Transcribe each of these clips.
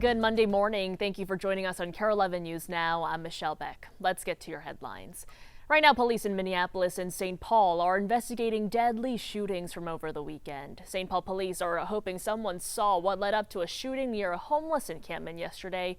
Good Monday morning. Thank you for joining us on KARE 11 News Now. I'm Michelle Beck. Let's get to your headlines. Right now, police in Minneapolis and St. Paul are investigating deadly shootings from over the weekend. St. Paul police are hoping someone saw what led up to a shooting near a homeless encampment yesterday.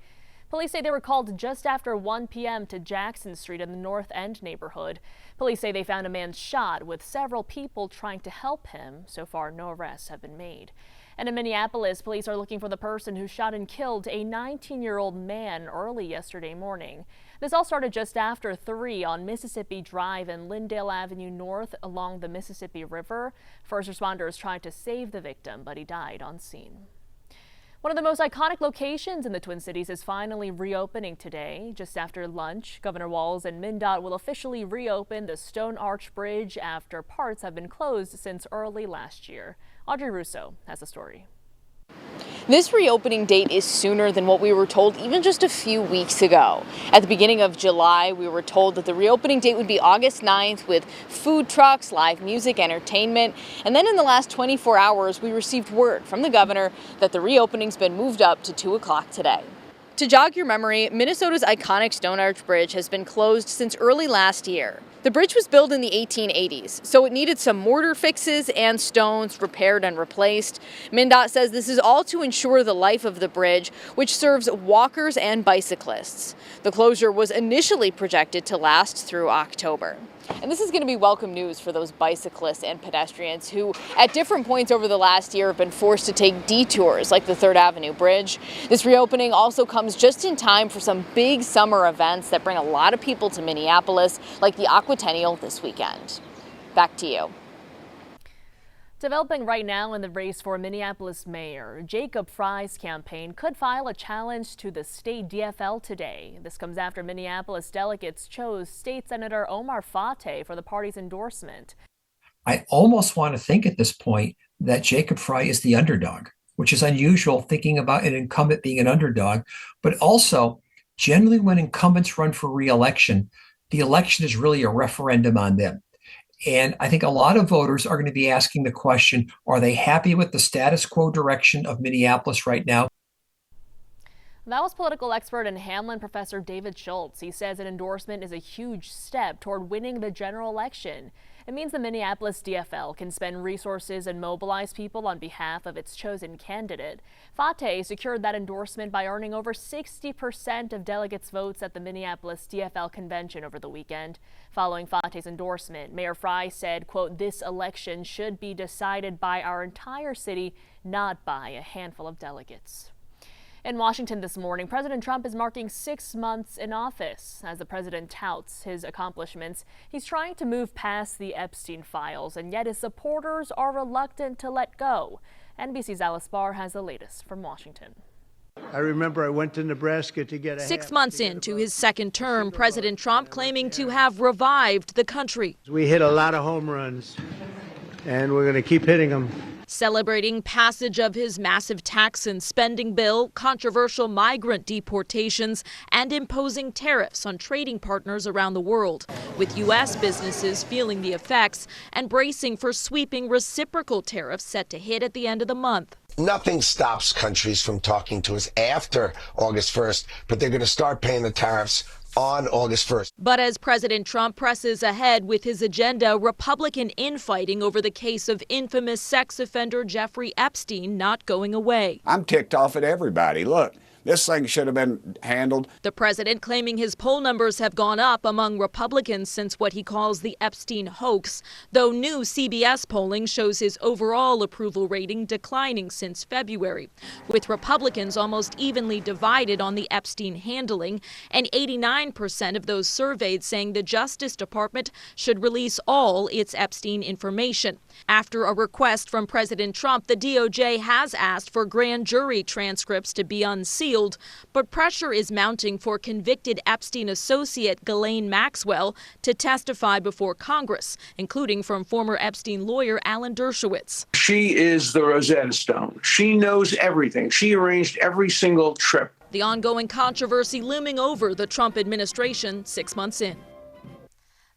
Police say they were called just after 1 p.m. to Jackson Street in the North End neighborhood. Police say they found a man shot with several people trying to help him. So far, no arrests have been made. And in Minneapolis, police are looking for the person who shot and killed a 19-year-old man early yesterday morning. This all started just after 3 on Mississippi Drive and Lyndale Avenue North along the Mississippi River. First responders tried to save the victim, but he died on scene. One of the most iconic locations in the Twin Cities is finally reopening today. Just after lunch, Governor Walz and MnDOT will officially reopen the Stone Arch Bridge after parts have been closed since early last year. Audrey Russo has the story. This reopening date is sooner than what we were told even just a few weeks ago. At the beginning of July, we were told that the reopening date would be August 9th with food trucks, live music, entertainment. And then in the last 24 hours, we received word from the governor that the reopening's been moved up to 2 o'clock today. To jog your memory, Minnesota's iconic Stone Arch Bridge has been closed since early last year. The bridge was built in the 1880s, so it needed some mortar fixes and stones repaired and replaced. MnDOT says this is all to ensure the life of the bridge, which serves walkers and bicyclists. The closure was initially projected to last through October. And this is going to be welcome news for those bicyclists and pedestrians who, at different points over the last year, have been forced to take detours like the 3rd Avenue Bridge. This reopening also comes just in time for some big summer events that bring a lot of people to Minneapolis, like the Aquatennial this weekend. Back to you. Developing right now in the race for Minneapolis mayor, Jacob Frey's campaign could file a challenge to the state DFL today. This comes after Minneapolis delegates chose State Senator Omar Fateh for the party's endorsement. I almost want to think at this point that Jacob Frey is the underdog, which is unusual thinking about an incumbent being an underdog. But also, generally when incumbents run for re-election, the election is really a referendum on them. And I think a lot of voters are going to be asking the question, are they happy with the status quo direction of Minneapolis right now? That was political expert and Hamline professor David Schultz. He says an endorsement is a huge step toward winning the general election. It means the Minneapolis DFL can spend resources and mobilize people on behalf of its chosen candidate. Fateh secured that endorsement by earning over 60% of delegates' votes at the Minneapolis DFL convention over the weekend. Following Fateh's endorsement, Mayor Frey said, quote, "This election should be decided by our entire city, not by a handful of delegates." In Washington this morning, President Trump is marking 6 months in office. As the president touts his accomplishments, he's trying to move past the Epstein files, and yet his supporters are reluctant to let go. NBC's Alice Barr has the latest from Washington. I remember I went to Nebraska to get 6 months into his second term, President Trump claiming to have revived the country. We hit a lot of home runs, and we're going to keep hitting them. Celebrating passage of his massive tax and spending bill, controversial migrant deportations, and imposing tariffs on trading partners around the world, with U.S. businesses feeling the effects and bracing for sweeping reciprocal tariffs set to hit at the end of the month. Nothing stops countries from talking to us after August 1st, but they're going to start paying the tariffs on August 1st. But as President Trump presses ahead with his agenda, Republican infighting over the case of infamous sex offender Jeffrey Epstein not going away. I'm ticked off at everybody. Look, this thing should have been handled. The president claiming his poll numbers have gone up among Republicans since what he calls the Epstein hoax, though new CBS polling shows his overall approval rating declining since February, with Republicans almost evenly divided on the Epstein handling, and 89% of those surveyed saying the Justice Department should release all its Epstein information. After a request from President Trump, the DOJ has asked for grand jury transcripts to be unsealed, but pressure is mounting for convicted Epstein associate Ghislaine Maxwell to testify before Congress, including from former Epstein lawyer Alan Dershowitz. She is the Rosetta Stone. She knows everything. She arranged every single trip. The ongoing controversy looming over the Trump administration 6 months in.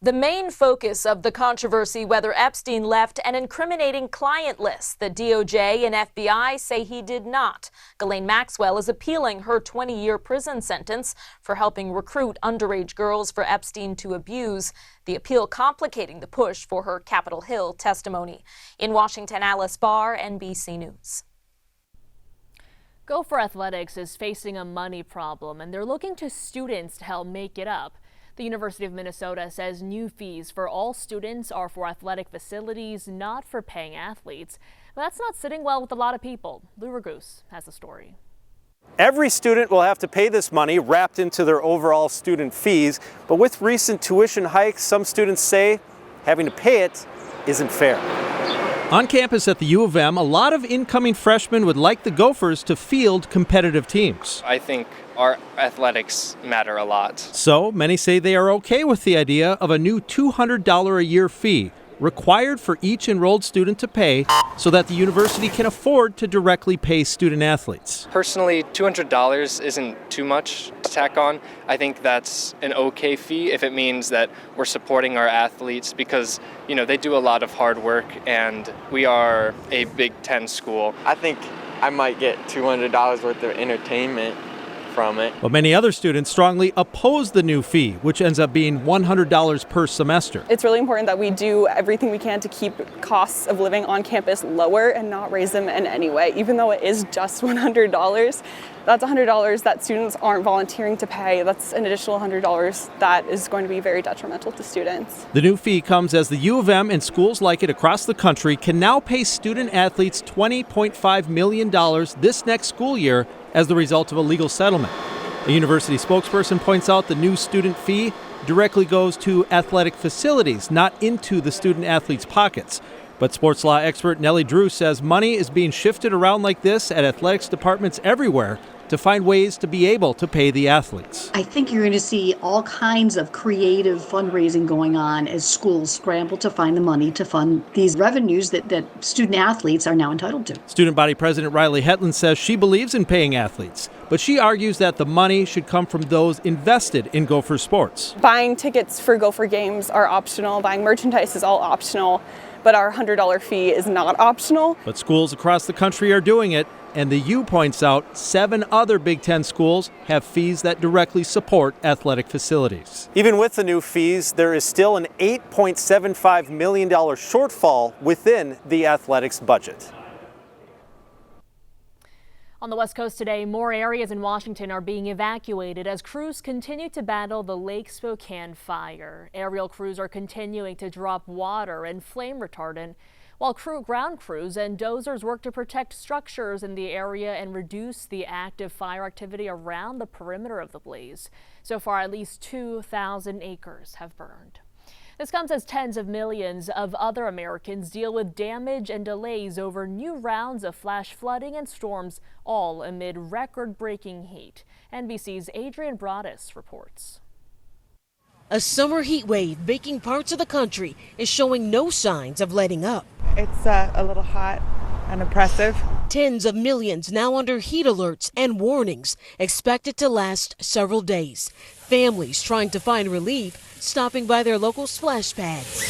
The main focus of the controversy, whether Epstein left an incriminating client list. The DOJ and FBI say he did not. Ghislaine Maxwell is appealing her 20-year prison sentence for helping recruit underage girls for Epstein to abuse. The appeal complicating the push for her Capitol Hill testimony. In Washington, Alice Barr, NBC News. Gopher Athletics is facing a money problem, and they're looking to students to help make it up. The University of Minnesota says new fees for all students are for athletic facilities, not for paying athletes. But that's not sitting well with a lot of people. Lou Ragoose has the story. Every student will have to pay this money wrapped into their overall student fees. But with recent tuition hikes, some students say having to pay it isn't fair. On campus at the U of M, a lot of incoming freshmen would like the Gophers to field competitive teams. I think our athletics matter a lot. So many say they are okay with the idea of a new $200 a year fee required for each enrolled student to pay so that the university can afford to directly pay student athletes. Personally, $200 isn't too much to tack on. I think that's an okay fee if it means that we're supporting our athletes because, they do a lot of hard work and we are a Big Ten school. I think I might get $200 worth of entertainment from it. But many other students strongly oppose the new fee, which ends up being $100 per semester. It's really important that we do everything we can to keep costs of living on campus lower and not raise them in any way. Even though it is just $100, that's $100 that students aren't volunteering to pay. That's an additional $100 that is going to be very detrimental to students. The new fee comes as the U of M and schools like it across the country can now pay student athletes $20.5 million this next school year as the result of a legal settlement. A university spokesperson points out the new student fee directly goes to athletic facilities, not into the student athletes' pockets. But sports law expert Nellie Drew says money is being shifted around like this at athletics departments everywhere to find ways to be able to pay the athletes. I think you're going to see all kinds of creative fundraising going on as schools scramble to find the money to fund these revenues that student athletes are now entitled to. Student body president Riley Hetland says she believes in paying athletes, but she argues that the money should come from those invested in Gopher sports. Buying tickets for Gopher games are optional. Buying merchandise is all optional, but our $100 fee is not optional. But schools across the country are doing it. And the U points out 7 other Big Ten schools have fees that directly support athletic facilities. Even with the new fees, there is still an $8.75 million shortfall within the athletics budget. On the West Coast today, more areas in Washington are being evacuated as crews continue to battle the Lake Spokane fire. Aerial crews are continuing to drop water and flame retardant, while ground crews and dozers work to protect structures in the area and reduce the active fire activity around the perimeter of the blaze. So far, at least 2,000 acres have burned. This comes as tens of millions of other Americans deal with damage and delays over new rounds of flash flooding and storms, all amid record-breaking heat. NBC's Adrian Broaddus reports. A summer heat wave baking parts of the country is showing no signs of letting up. It's a little hot and oppressive. Tens of millions now under heat alerts and warnings expected to last several days. Families trying to find relief, stopping by their local splash pads.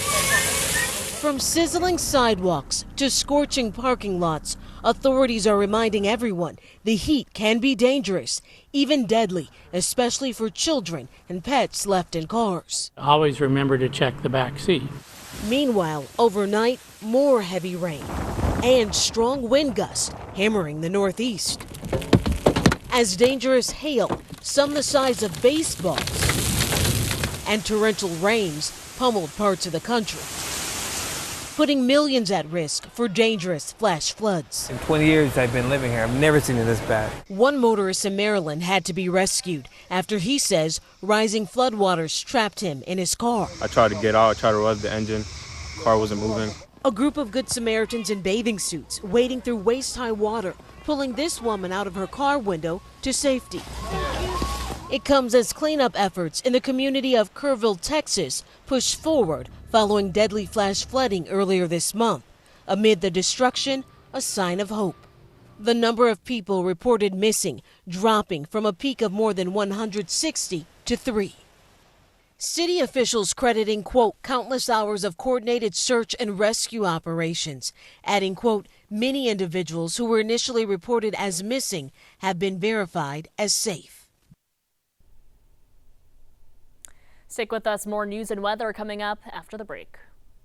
From sizzling sidewalks to scorching parking lots, authorities are reminding everyone the heat can be dangerous, even deadly, especially for children and pets left in cars. Always remember to check the back seat. Meanwhile, overnight, more heavy rain and strong wind gusts hammering the northeast. As dangerous hail, some the size of baseballs, and torrential rains pummeled parts of the country, putting millions at risk for dangerous flash floods. In 20 years I've been living here, I've never seen it this bad. One motorist in Maryland had to be rescued after he says rising floodwaters trapped him in his car. I tried to get out, I tried to rev the engine, car wasn't moving. A group of Good Samaritans in bathing suits wading through waist-high water, pulling this woman out of her car window to safety. It comes as cleanup efforts in the community of Kerrville, Texas, push forward following deadly flash flooding earlier this month. Amid the destruction, a sign of hope. The number of people reported missing dropping from a peak of more than 160 to 3. City officials crediting, quote, countless hours of coordinated search and rescue operations, adding, quote, many individuals who were initially reported as missing have been verified as safe. Stick with us. More news and weather coming up after the break.